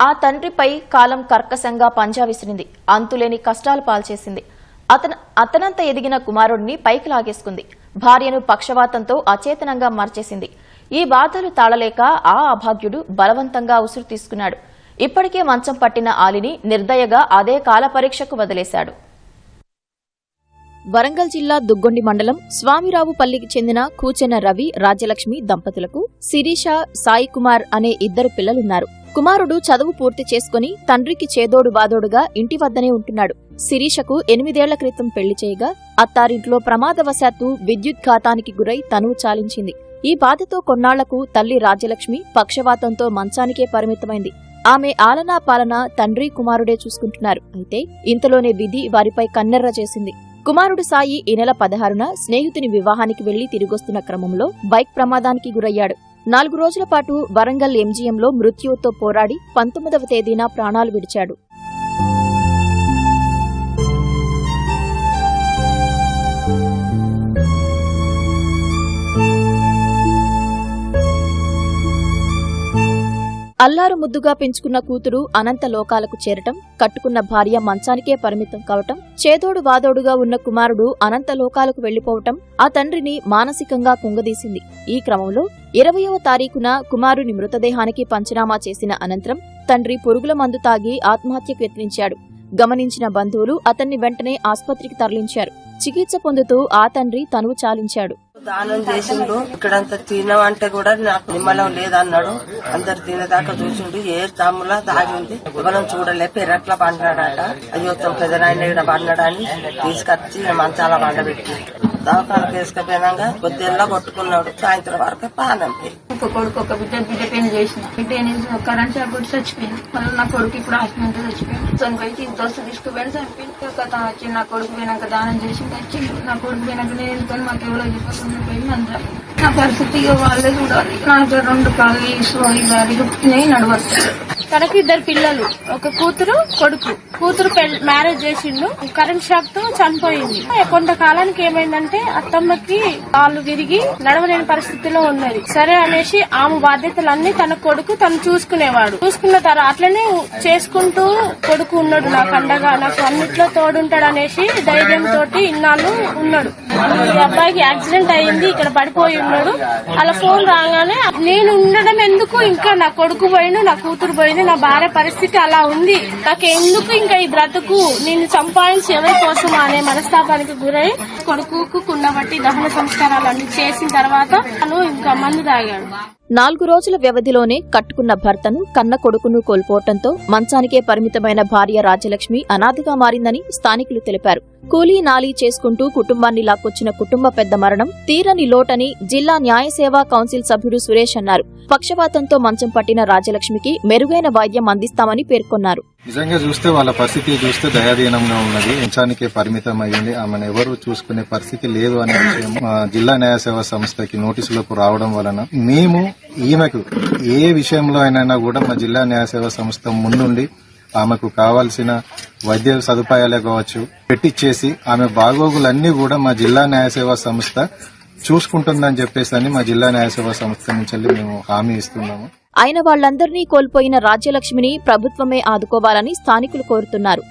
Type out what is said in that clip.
ఆ తండ్రిపై కాలం కర్కశంగా పంజా విసిరింది. అంతులేని కష్టాలు పాల్చేసింది. అతనంత ఎదిగిన కుమారుడిని పైకి లాగేసుకుంది. భార్యను పక్షవాతంతో అచేతనంగా మార్చేసింది. ఈ బాధలు తాళలేక ఆ అభాగ్యుడు బలవంతంగా ఉసురు తీసుకున్నాడు. ఇప్పటికే మంచం పట్టిన ఆలిని నిర్దయగా అదే కాల పరీక్షకు వదిలేశాడు. వరంగల్ జిల్లా దుగ్గొండి మండలం స్వామిరావుపల్లికి చెందిన కూచెన రవి, రాజ్యలక్ష్మి దంపతులకు శిరీష, సాయి కుమార్ అనే 2 పిల్లలున్నారు. కుమారుడు చదువు పూర్తి చేసుకుని తండ్రికి చేదోడు బాదోడుగా ఇంటి వద్దనే ఉంటున్నాడు. శిరీషకు 8 ఏళ్ల క్రితం పెళ్లి చేయగా అత్తారింట్లో ప్రమాదవశాత్తు విద్యుద్ఘాతానికి గురై తనువు చాలించింది. ఈ బాధతో కొన్నాళ్లకు తల్లి రాజ్యలక్ష్మి పక్షవాతంతో మంచానికే పరిమితమైంది. ఆమె ఆలనా పాలనా తండ్రి కుమారుడే చూసుకుంటున్నారు. అయితే ఇంతలోనే విధి వారిపై కన్నెర్ర చేసింది. కుమారుడు సాయి ఈ నెల 16న స్నేహితుని వివాహానికి వెళ్లి తిరిగొస్తున్న క్రమంలో బైక్ ప్రమాదానికి గురయ్యాడు. 4 రోజుల పాటు వరంగల్ ఎంజీఎంలో మృత్యువుతో పోరాడి 19వ తేదీన ప్రాణాలు విడిచాడు. అల్లారు ముద్దుగా పెంచుకున్న కూతురు అనంత లోకాలకు చేరటం, కట్టుకున్న భార్య మంచానికే పరిమితం కావటం, చేదోడు వాదోడుగా ఉన్న కుమారుడు అనంత లోకాలకు వెళ్లిపోవటం ఆ తండ్రిని మానసికంగా కుంగదీసింది. ఈ క్రమంలో 20వ తారీఖున కుమారుని మృతదేహానికి పంచనామా చేసిన అనంతరం తండ్రి పురుగుల మందు తాగి ఆత్మహత్యకు యత్నించాడు. గమనించిన బంధువులు అతన్ని వెంటనే ఆస్పత్రికి తరలించారు. చికిత్స పొందుతూ ఆ తండ్రి తనువు చాలించాడు. దానం చేసిండు. ఇక్కడంతా తినమంటే కూడా నాకు నిమ్మలం లేదన్నాడు. అందరు తినేదాకా చూసిండు. ఏ తమ్ములా తాగింది, మనం చూడలే. పెరట్ల పండాడట. అయ్యో పెదనాయన ఇక్కడ పండాడని తీసుకొచ్చి మంచాల పండబెట్టి దవాఖానకు తీసుకుపోయినాక కొద్దిగా కొట్టుకున్నాడు. సాయంత్రం వరకు పానం. ఒక కొడుకు ఒక బిడ్డ పెళ్లి చేసిన బిడ్డ కరెంట్ షాక్ కొట్టి చచ్చిపోయింది. మళ్ళీ నా కొడుకు ఇప్పుడు హాస్పిటల్ చచ్చిపోయింది. తనకైతే దోస్తు తీసుకుపోయిన చనిపోయింది. తను వచ్చి నా కొడుకు పోయినాక దానం చేసి వచ్చింది. నా కొడుకు పోయినాక నేను ఎందుకని మాకు ఎవరో చెప్పకుండా పోయింది అందరూ. నా పరిస్థితి వాళ్ళే చూడాలి. నాకు 2 కాళ్ళు నడవచ్చు. తనకు 2 పిల్లలు, ఒక కూతురు కొడుకు. కూతురు మ్యారేజ్ చేసిండు. కరెంట్ షాక్ తో చనిపోయింది. కొంతకాలానికి ఏమైందంటే అత్తమ్మకి కాళ్ళు విరిగి నడవలేని పరిస్థితిలో ఉన్నది. సరే అనేసి ఆమె బాధ్యతలన్నీ తన కొడుకు తను చూసుకునేవాడు. చూసుకున్న తర్వాత అట్లనే చేసుకుంటూ కొడుకు ఉన్నాడు. నాకు అండగా, నాకు అన్నిట్లో తోడుంటాడు అనేసి ధైర్యంతో ఇన్నాళ్ళు ఉన్నాడు. ఈ అబ్బాయికి యాక్సిడెంట్ అయింది, ఇక్కడ పడిపోయి ఉన్నాడు. అలా ఫోన్ రాగానే నేను ఉండడం ఎందుకు, ఇంకా నా కొడుకు పోయిండు, నా కూతురు పోయింది, నా భార్య పరిస్థితి అలా ఉంది, నాకెందుకు ఇంకా ఈ బ్రతుకు, నేను సంపాదించి ఎవరి కోసం అనే మనస్తాపానికి గురై కొడుకు కుండబట్టి దహన సంస్కారాలన్నీ చేసిన తర్వాత తను ఇంకా మందు తాగాడు. 4 రోజుల వ్యవధిలోనే కట్టుకున్న భర్తను, కన్న కొడుకును కోల్పోవటంతో మంచానికే పరిమితమైన భార్య రాజ్యలక్ష్మి అనాథగా మారిందని స్థానికులు తెలిపారు. కూలీ నాలీ చేసుకుంటూ కుటుంబాన్ని లాక్కొచ్చిన కుటుంబ పెద్ద మరణం తీరని లోటని జిల్లా న్యాయ సేవా కౌన్సిల్ సభ్యుడు సురేష్ అన్నారు. పక్షవాతంతో మంచం పట్టిన రాజ్యలక్ష్మికి మెరుగైన వైద్యం అందిస్తామని పేర్కొన్నారు. నిజంగా చూస్తే వాళ్ళ పరిస్థితి చూస్తే దయాదీనంగా ఉన్నది. మంచానికే పరిమితం అయ్యింది. ఆమెను ఎవరు చూసుకునే పరిస్థితి లేదు అనే విషయం జిల్లా న్యాయ సేవా సంస్థకి నోటీసులకు రావడం వలన మేము ఈమెకు ఏ విషయంలో అయినా కూడా మా జిల్లా న్యాయ సేవా సంస్థ ముందుండి ఆమెకు కావాల్సిన వైద్య సదుపాయాలే కావచ్చు పెట్టిచ్చేసి ఆమె బాగోగులన్నీ కూడా మా జిల్లా న్యాయ సేవా సంస్థ చూసుకుంటుందని చెప్పేసి మా జిల్లా న్యాయ సేవా సంస్థ నుంచి మేము హామీ ఇస్తున్నాము. ఆయన వాళ్లందరినీ కోల్పోయిన రాజ్యలక్ష్మిని ప్రభుత్వమే ఆదుకోవాలని స్థానికులు కోరుతున్నారు.